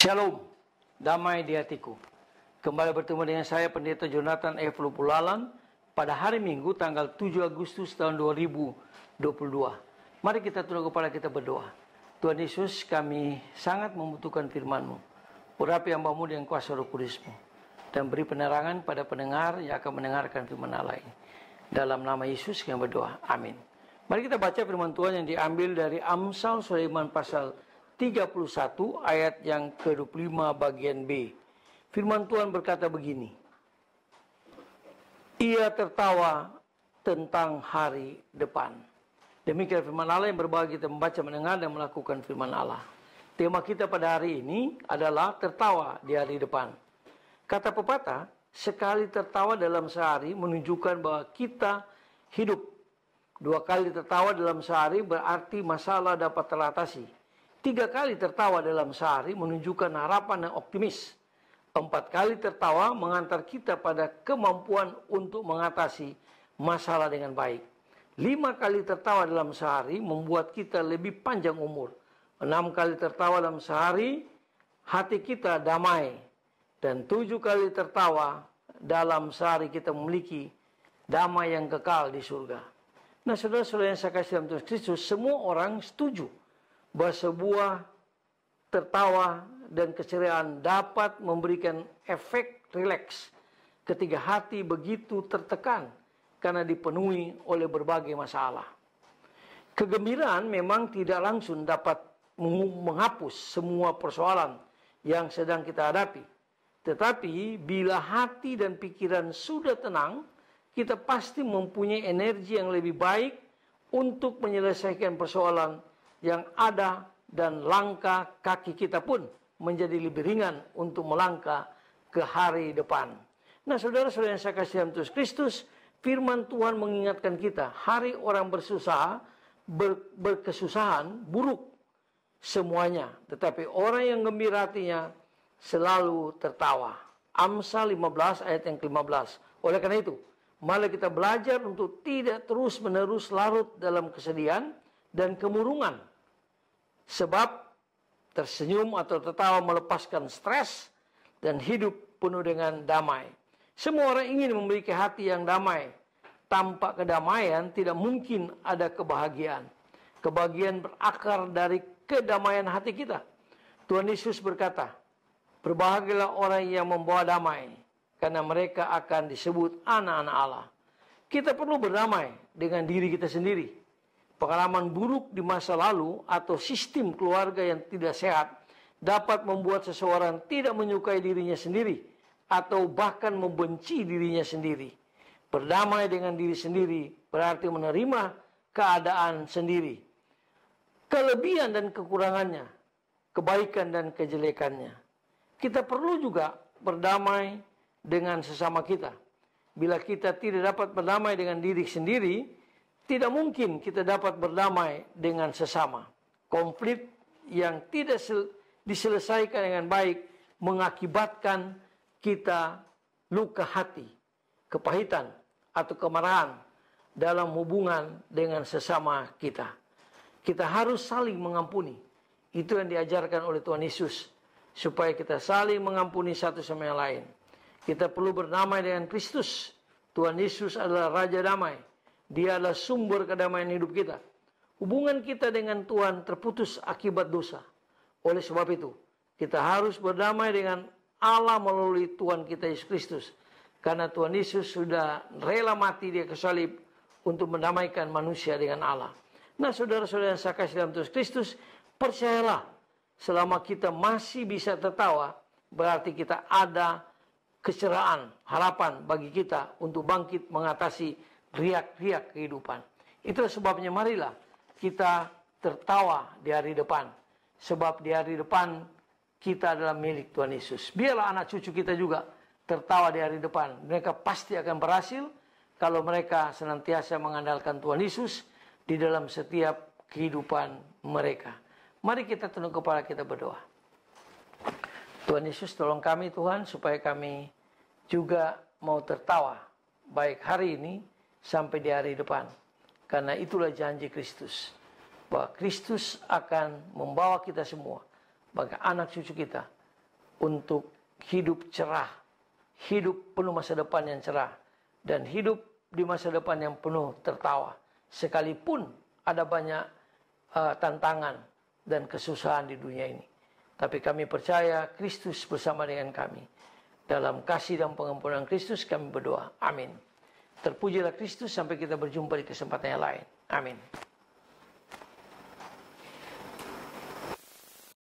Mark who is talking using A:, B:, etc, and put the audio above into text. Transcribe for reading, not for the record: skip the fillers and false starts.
A: Shalom, damai di hatiku. Kembali bertemu dengan saya Pendeta Jonathan F. Lupulalan pada hari Minggu tanggal 7 Agustus tahun 2022. Mari kita tunduk kepala, kita berdoa. Tuhan Yesus, kami sangat membutuhkan firman-Mu. Urapi hamba-Mu dengan kuasa Roh Kudus-Mu dan beri penerangan pada pendengar yang akan mendengarkan firman Allah ini. Dalam nama Yesus kami berdoa. Amin. Mari kita baca firman Tuhan yang diambil dari Amsal Sulaiman pasal 31 ayat yang ke-25 bagian B. Firman Tuhan berkata begini. Ia tertawa tentang hari depan. Demikian firman Allah yang berbagi kita membaca, mendengar, dan melakukan firman Allah. Tema kita pada hari ini adalah tertawa di hari depan. Kata pepatah, sekali tertawa dalam sehari menunjukkan bahwa kita hidup. 2 kali tertawa dalam sehari berarti masalah dapat teratasi. 3 kali tertawa dalam sehari menunjukkan harapan yang optimis. 4 kali tertawa mengantar kita pada kemampuan untuk mengatasi masalah dengan baik. 5 kali tertawa dalam sehari membuat kita lebih panjang umur. 6 kali tertawa dalam sehari, hati kita damai. Dan 7 kali tertawa dalam sehari kita memiliki damai yang kekal di surga. Nah, saudara-saudara yang saya kasih dalam Tuhan Kristus, semua orang setuju bahwa sebuah tertawa dan keceriaan dapat memberikan efek rileks ketika hati begitu tertekan karena dipenuhi oleh berbagai masalah. Kegembiraan memang tidak langsung dapat menghapus semua persoalan yang sedang kita hadapi. Tetapi bila hati dan pikiran sudah tenang, kita pasti mempunyai energi yang lebih baik untuk menyelesaikan persoalan yang ada, dan langkah kaki kita pun menjadi lebih ringan untuk melangkah ke hari depan. Nah, saudara-saudara yang saya kasih dalam Tuhan Kristus, firman Tuhan mengingatkan kita, hari orang bersusah, berkesusahan, buruk semuanya. Tetapi orang yang gembira hatinya selalu tertawa. Amsal 15 ayat yang ke-15. Oleh karena itu, malah kita belajar untuk tidak terus-menerus larut dalam kesedihan dan kemurungan. Sebab tersenyum atau tertawa melepaskan stres dan hidup penuh dengan damai. Semua orang ingin memiliki hati yang damai. Tanpa kedamaian tidak mungkin ada kebahagiaan. Kebahagiaan berakar dari kedamaian hati kita. Tuhan Yesus berkata, berbahagialah orang yang membawa damai, karena mereka akan disebut anak-anak Allah. Kita perlu berdamai dengan diri kita sendiri. Pengalaman buruk di masa lalu atau sistem keluarga yang tidak sehat dapat membuat seseorang tidak menyukai dirinya sendiri atau bahkan membenci dirinya sendiri. Berdamai dengan diri sendiri berarti menerima keadaan sendiri, kelebihan dan kekurangannya, kebaikan dan kejelekannya. Kita perlu juga berdamai dengan sesama kita. Bila kita tidak dapat berdamai dengan diri sendiri, tidak mungkin kita dapat berdamai dengan sesama. Konflik yang tidak diselesaikan dengan baik mengakibatkan kita luka hati, kepahitan, atau kemarahan dalam hubungan dengan sesama kita. Kita harus saling mengampuni. Itu yang diajarkan oleh Tuhan Yesus, supaya kita saling mengampuni satu sama yang lain. Kita perlu berdamai dengan Kristus. Tuhan Yesus adalah Raja Damai. Dia adalah sumber kedamaian hidup kita. Hubungan kita dengan Tuhan terputus akibat dosa. Oleh sebab itu, kita harus berdamai dengan Allah melalui Tuhan kita Yesus Kristus. Karena Tuhan Yesus sudah rela mati di kayu salib untuk mendamaikan manusia dengan Allah. Nah, saudara-saudara yang saya kasih dalam Tuhan Kristus, percayalah, selama kita masih bisa tertawa, berarti kita ada kecerahan, harapan bagi kita untuk bangkit mengatasi riak-riak kehidupan. Itulah sebabnya marilah kita tertawa di hari depan. Sebab di hari depan kita adalah milik Tuhan Yesus. Biarlah anak cucu kita juga tertawa di hari depan. Mereka pasti akan berhasil kalau mereka senantiasa mengandalkan Tuhan Yesus di dalam setiap kehidupan mereka. Mari kita tunduk kepala, kita berdoa. Tuhan Yesus, tolong kami Tuhan supaya kami juga mau tertawa baik hari ini sampai di hari depan. Karena itulah janji Kristus. Bahwa Kristus akan membawa kita semua, bagi anak cucu kita, untuk hidup cerah, hidup penuh masa depan yang cerah, dan hidup di masa depan yang penuh tertawa. Sekalipun ada banyak tantangan dan kesusahan di dunia ini. Tapi kami percaya Kristus bersama dengan kami. Dalam kasih dan pengampunan Kristus kami berdoa. Amin. Terpujilah Kristus, sampai kita berjumpa di kesempatan yang lain. Amin.